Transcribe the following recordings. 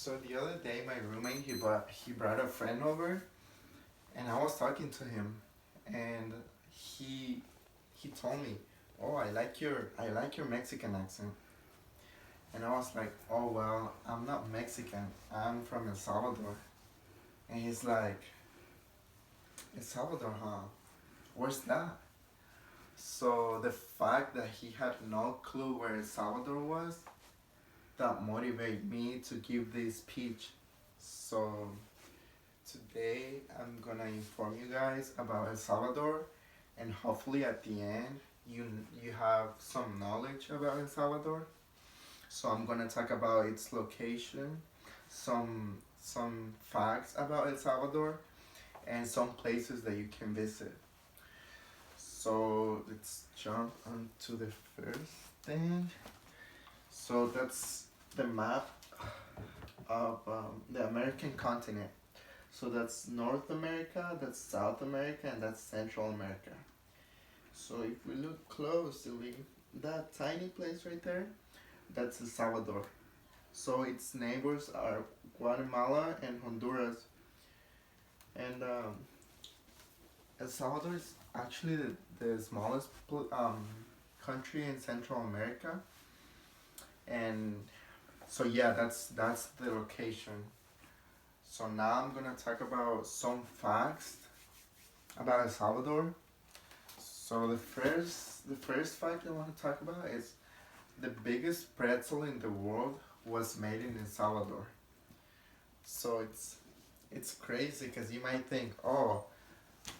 So the other day, my roommate he brought a friend over, and I was talking to him, and he he told me, "Oh, I like your Mexican accent," and I was like, "Oh well, I'm not Mexican. I'm from El Salvador," and he's like, "El Salvador, huh? Where's that?" So the fact that he had no clue where El Salvador was, that motivated me to give this speech. So today, I'm gonna inform you guys about El Salvador, and hopefully at the end, you have some knowledge about El Salvador. So I'm gonna talk about its location, some facts about El Salvador, and some places that you can visit. So let's jump onto the first thing. So that's the map of the American continent. So that's North America, that's South America, and that's Central America. So if we look closely, that tiny place right there, that's El Salvador. So its neighbors are Guatemala and Honduras. And El Salvador is actually the smallest country in Central America. And so yeah, that's the location. So now I'm gonna talk about some facts about El Salvador. So the first fact I want to talk about is the biggest pretzel in the world was made in El Salvador. So it's crazy because you might think, oh,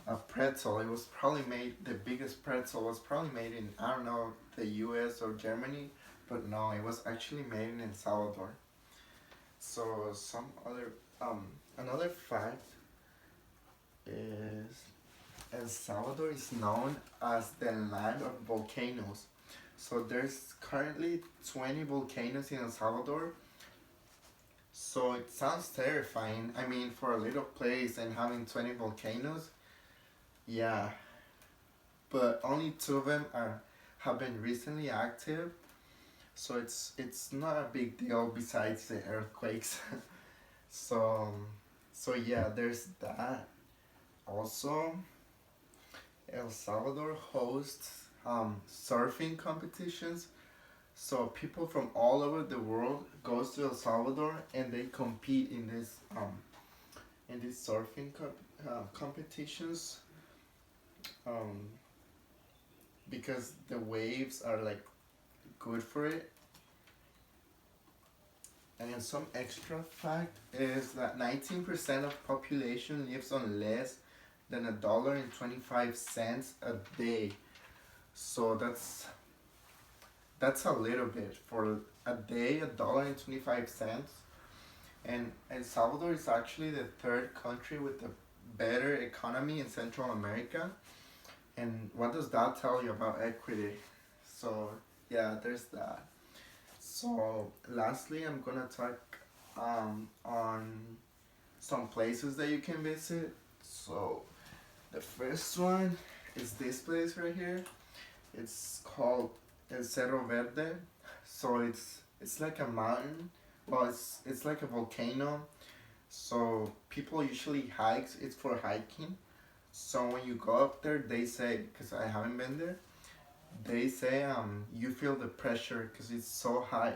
a pretzel. It was probably made. The biggest pretzel was probably made in, I don't know, the U.S. or Germany, but no, it was actually made in El Salvador. So some other another fact is El Salvador is known as the land of volcanoes. So there's currently 20 volcanoes in El Salvador. So it sounds terrifying. I mean, for a little place and having 20 volcanoes, yeah. But only two of them are have been recently active. So it's not a big deal besides the earthquakes. so so yeah, there's that. Also, El Salvador hosts surfing competitions. So people from all over the world goes to El Salvador and they compete in these surfing competitions um, because the waves are like good for it. And some extra fact is that 19% of population lives on less than $1.25 a day. So that's a little bit for a day, $1.25. And El Salvador is actually the third country with a better economy in Central America. And what does that tell you about equity? So yeah, there's that. So lastly, I'm gonna talk on some places that you can visit. So the first one is this place right here. It's called El Cerro Verde. So it's like a mountain. Well, it's like a volcano. So people usually hikes. It's for hiking. So when you go up there, they say, because I haven't been there, they say you feel the pressure because it's so high,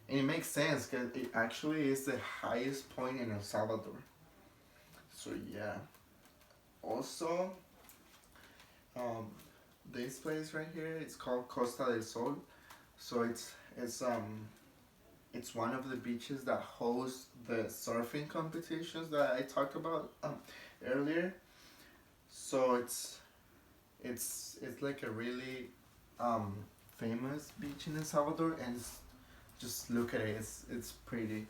and it makes sense because it actually is the highest point in El Salvador. So yeah. Also, um, this place right here, it's called Costa del Sol. So it's one of the beaches that hosts the surfing competitions that I talked about earlier. So it's like a really um, famous beach in El Salvador, and just look at it. It's pretty.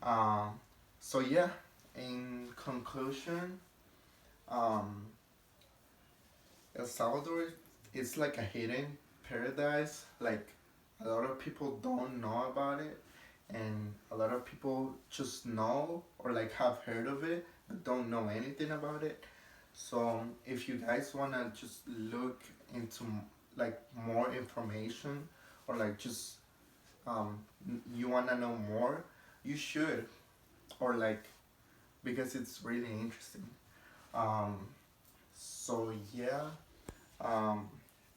Um, so yeah. In conclusion, um, El Salvador is like a hidden paradise. Like a lot of people don't know about it, and a lot of people just know or like have heard of it but don't know anything about it. So if you guys wanna just look into like more information, or like just you wanna know more, you should, or like, because it's really interesting. Um, so yeah,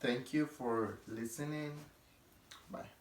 thank you for listening. Bye.